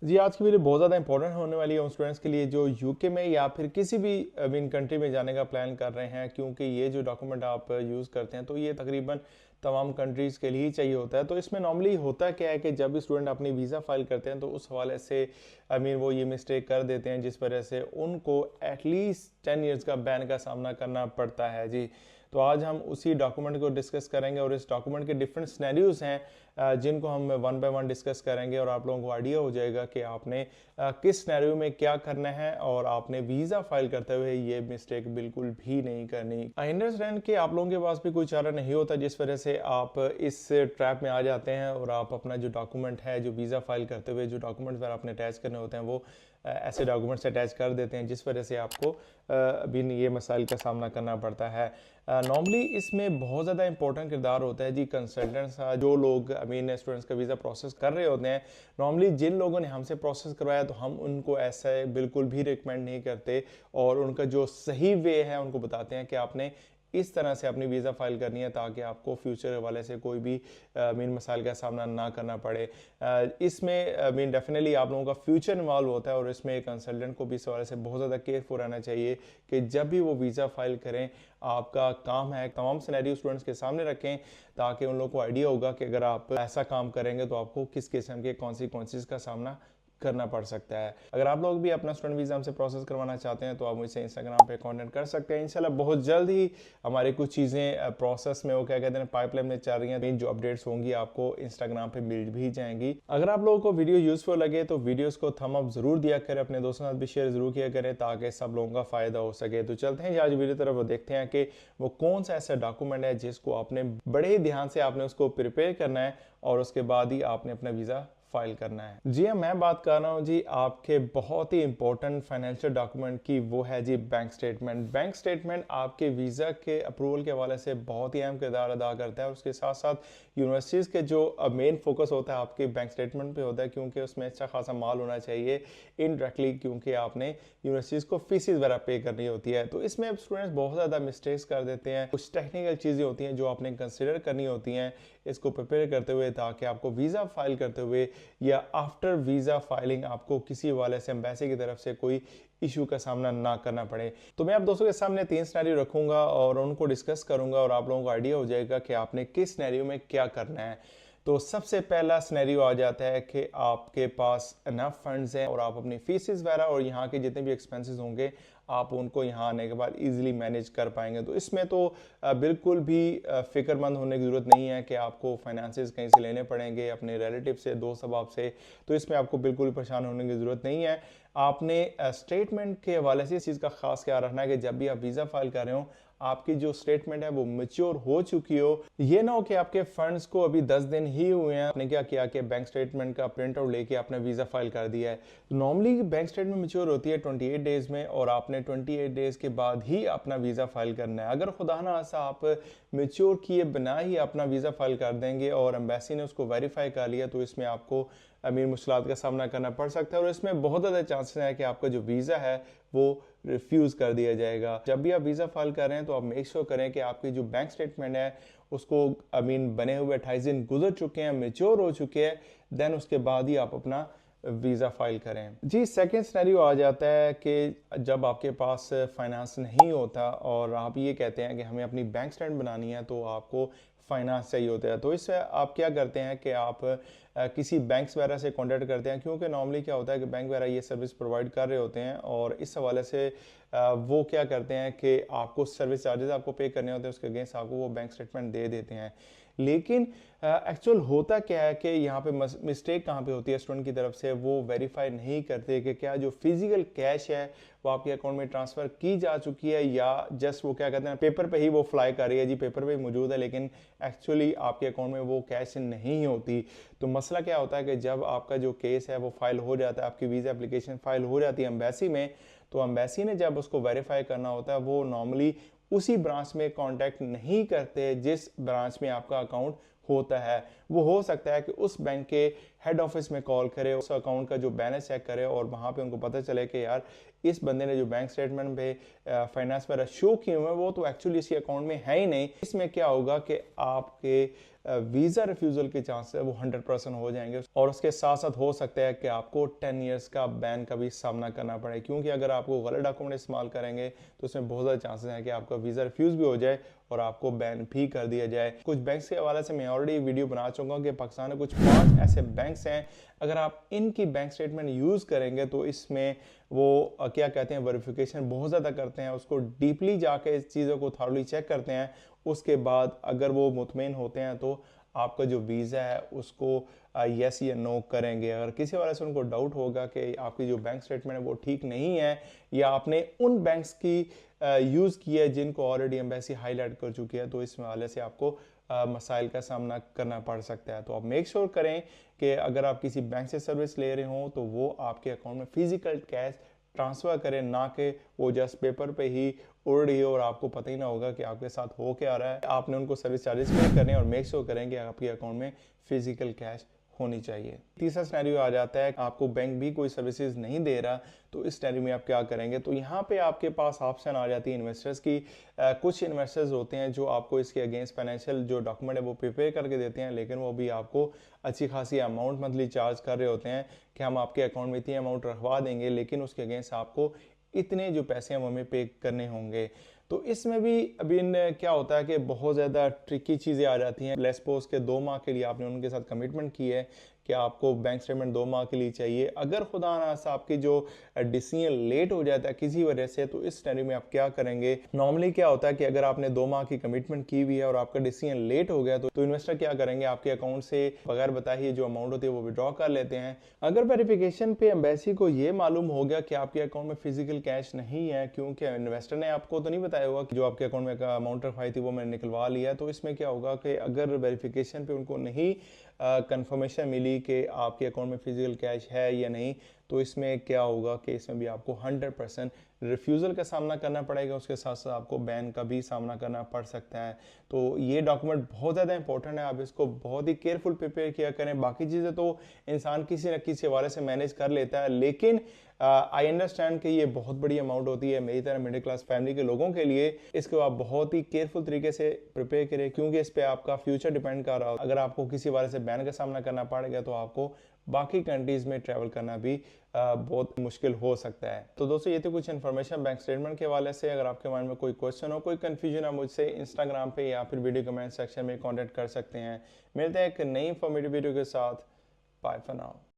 जी, आज की वीडियो बहुत ज़्यादा इंपॉर्टेंट होने वाली है उन स्टूडेंट्स के लिए जो यूके में या फिर किसी भी कंट्री में जाने का प्लान कर रहे हैं, क्योंकि ये जो डॉक्यूमेंट आप यूज़ करते हैं तो ये तकरीबन तमाम कंट्रीज़ के लिए ही चाहिए होता है। तो इसमें नॉर्मली होता क्या है कि जब भी स्टूडेंट अपनी वीज़ा फाइल करते हैं तो उस हवाले से वो ये मिस्टेक कर देते हैं जिस वजह से उनको एटलीस्ट 10 ईयर्स का बैन का सामना करना पड़ता है जी। तो आज हम उसी डॉक्यूमेंट को डिस्कस करेंगे और इस डॉक्यूमेंट के डिफरेंट सिनेरियोज हैं जिनको हम वन बाय वन डिस्कस करेंगे और आप लोगों को आइडिया हो जाएगा कि आपने किस सिनेरियो में क्या करना है और आपने वीज़ा फाइल करते हुए ये मिस्टेक बिल्कुल भी नहीं करनी। आई अंडरस्टैंड कि आप लोगों के पास भी कोई चारा नहीं होता जिस वजह से आप इस ट्रैप में आ जाते हैं और आप अपना जो डॉक्यूमेंट है, जो वीज़ा फाइल करते हुए जो डॉक्यूमेंट आपने अटैच करने होते हैं वो ऐसे डॉक्यूमेंट्स अटैच कर देते हैं जिस वजह से आपको अभी ये मसाइल का सामना करना पड़ता है। नॉर्मली इसमें बहुत ज़्यादा इंपॉर्टेंट किरदार होता है जी कंसल्टेंट्स, जो लोग स्टूडेंट्स का वीज़ा प्रोसेस कर रहे होते हैं। नॉर्मली जिन लोगों ने हमसे प्रोसेस करवाया तो हम उनको ऐसा बिल्कुल भी रिकमेंड नहीं करते और उनका जो सही वे है उनको बताते हैं कि आपने इस तरह से अपनी वीज़ा फाइल करनी है ताकि आपको फ्यूचर वाले से कोई भी मसाइल का सामना ना करना पड़े। इसमें डेफिनेटली आप लोगों का फ्यूचर इन्वॉल्व होता है और इसमें एक कंसल्टेंट को भी इस वाले से बहुत ज़्यादा केयरफुल रहना चाहिए कि जब भी वो वीज़ा फाइल करें, आपका काम है तमाम सिनेरियो स्टूडेंट्स के सामने रखें ताकि उन लोगों को आइडिया होगा कि अगर आप ऐसा काम करेंगे तो आपको किस किस्म के कॉन्सिक्वेंसेस का सामना करना पड़ सकता है। अगर आप लोग भी अपना स्टूडेंट वीज़ा हमसे प्रोसेस करवाना चाहते हैं तो आप मुझसे इंस्टाग्राम पे कांटेक्ट कर सकते हैं। इंशाल्लाह बहुत जल्द ही हमारी कुछ चीज़ें प्रोसेस में वो क्या कहते हैं पाइपलाइन में चल रही हैं, जो अपडेट्स होंगी आपको इंस्टाग्राम पे मिल भी जाएंगी। अगर आप लोगों को वीडियो यूजफुल लगे तो वीडियोस को थम अप जरूर दिया करें, अपने दोस्तों के साथ भी शेयर जरूर किया करें ताकि सब लोगों का फायदा हो सके। तो चलते हैं आज वीडियो तरफ, वो देखते हैं कि वो कौन सा ऐसा डॉक्यूमेंट है जिसको आपने बड़े ही ध्यान से आपने उसको प्रिपेयर करना है और उसके बाद ही आपने अपना वीज़ा फाइल करना है। जी हाँ, मैं बात कर रहा हूँ जी आपके बहुत ही इंपॉर्टेंट फाइनेंशियल डॉक्यूमेंट की, वो है जी बैंक स्टेटमेंट। बैंक स्टेटमेंट आपके वीज़ा के अप्रूवल के हवाले से बहुत ही अहम किरदार अदा करता है और उसके साथ साथ यूनिवर्सिटीज़ के जो मेन फोकस होता है आपके बैंक स्टेटमेंट पे होता है, क्योंकि उसमें अच्छा खासा माल होना चाहिए इनडायरेक्टली, क्योंकि आपने यूनिवर्सिटीज़ को फीसिस वगैरह पे करनी होती है। तो इसमें स्टूडेंट्स बहुत ज़्यादा मिस्टेक्स कर देते हैं। कुछ टेक्निकल चीज़ें होती हैं जो आपने कंसिडर करनी होती हैं इसको प्रिपेयर करते हुए ताकि आपको वीज़ा फाइल करते हुए या आफ्टर वीज़ा फाइलिंग आपको किसी वाले से एम्बेसी की तरफ से कोई इशू का सामना ना करना पड़े। तो मैं आप दोस्तों के सामने 3 सिनेरियो रखूंगा और उनको डिस्कस करूंगा और आप लोगों को आइडिया हो जाएगा कि आपने किस सिनेरियो में क्या करना है। तो सबसे पहला सिनेरियो आ जाता है कि आपके पास इनफ फंड्स हैं और आप अपनी फीसिस वगैरह और यहाँ के जितने भी एक्सपेंसेस होंगे आप उनको यहाँ आने के बाद इजीली मैनेज कर पाएंगे। तो इसमें तो बिल्कुल भी फिक्रमंद होने की ज़रूरत नहीं है कि आपको फाइनेंसेस कहीं से लेने पड़ेंगे अपने रिलेटिव से, दोस्त अहबाब से। तो इसमें आपको बिल्कुल परेशान होने की ज़रूरत नहीं है। आपने स्टेटमेंट के हवाले से इस चीज़ का खास ख्याल रखना है कि जब भी आप वीज़ा फाइल कर रहे हो आपकी जो स्टेटमेंट है वो मैच्योर हो चुकी हो। ये ना हो कि आपके फंड्स को अभी 10 दिन ही हुए हैं, आपने क्या किया कि बैंक स्टेटमेंट का प्रिंट आउट लेके आपने वीज़ा फाइल कर दिया है। नॉर्मली बैंक स्टेटमेंट मैच्योर होती है 28 डेज में और आपने 28 डेज के बाद ही अपना वीज़ा फाइल करना है। अगर खुदा ना खास्ता आप मैच्योर किए बिना ही अपना वीज़ा फाइल कर देंगे और एम्बेसी ने उसको वेरीफाई कर लिया तो इसमें आपको मुश्किलात का सामना करना पड़ सकता है और इसमें बहुत ज़्यादा चांसेस है कि आपका जो वीज़ा है वो रिफ्यूज़ कर दिया जाएगा। जब भी आप वीज़ा फाइल कर रहे हैं तो आप मेक श्योर करें कि आपकी जो बैंक स्टेटमेंट है उसको बने हुए 28 दिन गुजर चुके हैं, मैच्योर हो चुके हैं, देन उसके बाद ही आप अपना वीज़ा फाइल करें। जी, सेकंड सिनेरियो आ जाता है कि जब आपके पास फाइनेंस नहीं होता और आप ये कहते हैं कि हमें अपनी बैंक स्टेटमेंट बनानी है तो आपको फाइनेंस चाहिए होता है। तो इससे आप क्या करते हैं कि आप किसी बैंक्स वगैरह से कांटेक्ट करते हैं, क्योंकि नॉर्मली क्या होता है कि बैंक वगैरह ये सर्विस प्रोवाइड कर रहे होते हैं और इस हवाले से वो क्या करते हैं कि आपको सर्विस चार्जेस आपको पे करने होते हैं, उसके अगेंस्ट आपको वो बैंक स्टेटमेंट दे देते हैं। लेकिन एक्चुअल होता क्या है कि यहाँ पे मिस्टेक कहाँ पे होती है स्टूडेंट की तरफ से, वो वेरीफाई नहीं करते कि क्या जो फिजिकल कैश है वो आपके अकाउंट में ट्रांसफ़र की जा चुकी है या जस्ट वो क्या कहते हैं पेपर पे ही वो फ्लाई कर रही है। जी, पेपर पे मौजूद है लेकिन एक्चुअली आपके अकाउंट में वो कैश नहीं होती। तो मसला क्या होता है कि जब आपका जो केस है वो फाइल हो जाता है, आपकी वीज़ा एप्लीकेशन फाइल हो जाती है एम्बेसी में, तो एम्बेसी ने जब उसको वेरीफाई करना होता है वो नॉर्मली उसी ब्रांच में कांटेक्ट नहीं करते जिस ब्रांच में आपका अकाउंट होता है। वो हो सकता है कि उस बैंक के हेड ऑफिस में कॉल करे, उस अकाउंट का जो बैलेंस चेक करे और वहाँ पे उनको पता चले कि यार इस बंदे ने जो बैंक स्टेटमेंट पे फाइनेंस वगैरह शो किए हुए हैं वो तो एक्चुअली इसी अकाउंट में है ही नहीं। इसमें क्या होगा कि आपके वीज़ा रिफ्यूज़ल के चांस है वो 100% हो जाएंगे और उसके साथ साथ हो सकता है कि आपको 10 इयर्स का बैन का भी सामना करना पड़े, क्योंकि अगर आपको गलत डॉक्यूमेंट इस्तेमाल करेंगे तो उसमें बहुत ज़्यादा चांसेस हैं कि आपका वीज़ा रिफ्यूज़ भी हो जाए और आपको बैन भी कर दिया जाए। कुछ बैंक्स के हवाले से मैं ऑलरेडी वीडियो बना चुका हूँ कि पाकिस्तान में कुछ 5 ऐसे बैंक्स हैं, अगर आप इनकी बैंक स्टेटमेंट यूज़ करेंगे तो इसमें वो क्या कहते हैं वेरिफिकेशन बहुत ज़्यादा करते हैं, उसको डीपली जाके इस चीज़ों को थॉरली चेक करते हैं। उसके बाद अगर वो मुतमईन होते हैं तो आपका जो वीज़ा है उसको यस या नो करेंगे। अगर किसी वजह से उनको डाउट होगा कि आपकी जो बैंक स्टेटमेंट है वो ठीक नहीं है या आपने उन बैंक्स की यूज़ किया है जिनको ऑलरेडी एम्बेसी हाईलाइट कर चुकी है, तो इस हवाले से आपको मसाइल का सामना करना पड़ सकता है। तो आप मेक श्योर करें कि अगर आप किसी बैंक से सर्विस ले रहे हो तो वो आपके अकाउंट में फिजिकल कैश ट्रांसफ़र करें, ना कि वो जस्ट पेपर पे ही उड़ रही हो और आपको पता ही ना होगा कि आपके साथ हो क्या रहा है। आपने उनको सर्विस चार्जेस पे करने और मेक श्योर करें कि आपके अकाउंट में फिजिकल कैश होनी चाहिए। तीसरा सिनेरियो आ जाता है आपको बैंक भी कोई सर्विसेज नहीं दे रहा, तो इस सिनेरियो में आप क्या करेंगे। तो यहाँ पे आपके पास ऑप्शन आ जाती है इन्वेस्टर्स की। कुछ इन्वेस्टर्स होते हैं जो आपको इसके अगेंस्ट फाइनेंशियल जो डॉक्यूमेंट है वो प्रिपेयर करके देते हैं, लेकिन वो भी आपको अच्छी खासी अमाउंट मंथली चार्ज कर रहे होते हैं कि हम आपके अकाउंट में इतनी अमाउंट रखवा देंगे, लेकिन उसके अगेंस्ट आपको इतने जो पैसे हैं वो हमें पे करने होंगे। तो इसमें भी अभी क्या होता है कि बहुत ज़्यादा ट्रिकी चीज़ें आ जाती हैं। लेट्स सपोज के 2 माह के लिए आपने उनके साथ कमिटमेंट की है कि आपको बैंक स्टेटमेंट 2 माह के लिए चाहिए। अगर खुदा ना आपकी जो डिसीजन लेट हो जाता है किसी वजह से, तो इस स्टेडियम में आप क्या करेंगे। नॉर्मली क्या होता है कि अगर आपने 2 माह की कमिटमेंट की हुई है और आपका डिसीजन लेट हो गया तो इन्वेस्टर क्या करेंगे, आपके अकाउंट से बगैर बताए जो अमाउंट होती है वो विड्रॉ कर लेते हैं। अगर वेरिफिकेशन पे एम्बेसी को ये मालूम हो गया कि आपके अकाउंट में फिजिकल कैश नहीं है, क्योंकि इन्वेस्टर ने आपको तो नहीं बताया होगा कि जो आपके अकाउंट में अमाउंट रखवाई थी वो मैंने निकलवा लिया, तो इसमें क्या होगा कि अगर वेरिफिकेशन पे उनको नहीं कंफर्मेशन मिली कि आपके अकाउंट में फिजिकल कैश है या नहीं, तो इसमें क्या होगा कि इसमें भी आपको 100% रिफ्यूज़ल का सामना करना पड़ेगा। उसके साथ साथ आपको बैन का भी सामना करना पड़ सकता है। तो ये डॉक्यूमेंट बहुत ज़्यादा इंपॉर्टेंट है, आप इसको बहुत ही केयरफुल प्रिपेयर किया करें। बाकी चीज़ें तो इंसान किसी न किसी हवाले से मैनेज कर लेता है, लेकिन आई अंडरस्टैंड कि ये बहुत बड़ी अमाउंट होती है मेरी तरह मिडिल क्लास फैमिली के लोगों के लिए। इसको आप बहुत ही केयरफुल तरीके से प्रिपेयर करें, क्योंकि इस पर आपका फ्यूचर डिपेंड कर रहा है। अगर आपको किसी हवाले से बैन का सामना करना पड़ेगा तो आपको बाकी कंट्रीज़ में ट्रैवल करना भी बहुत मुश्किल हो सकता है। तो दोस्तों ये तो कुछ इन्फॉर्मेशन बैंक स्टेटमेंट के हवाले से। अगर आपके माइंड में कोई क्वेश्चन हो, कोई कंफ्यूजन है, मुझसे इंस्टाग्राम पे या फिर वीडियो कमेंट सेक्शन में कॉन्टेक्ट कर सकते हैं। मिलते हैं एक नई इंफॉर्मेटिव वीडियो के साथ। Bye for now.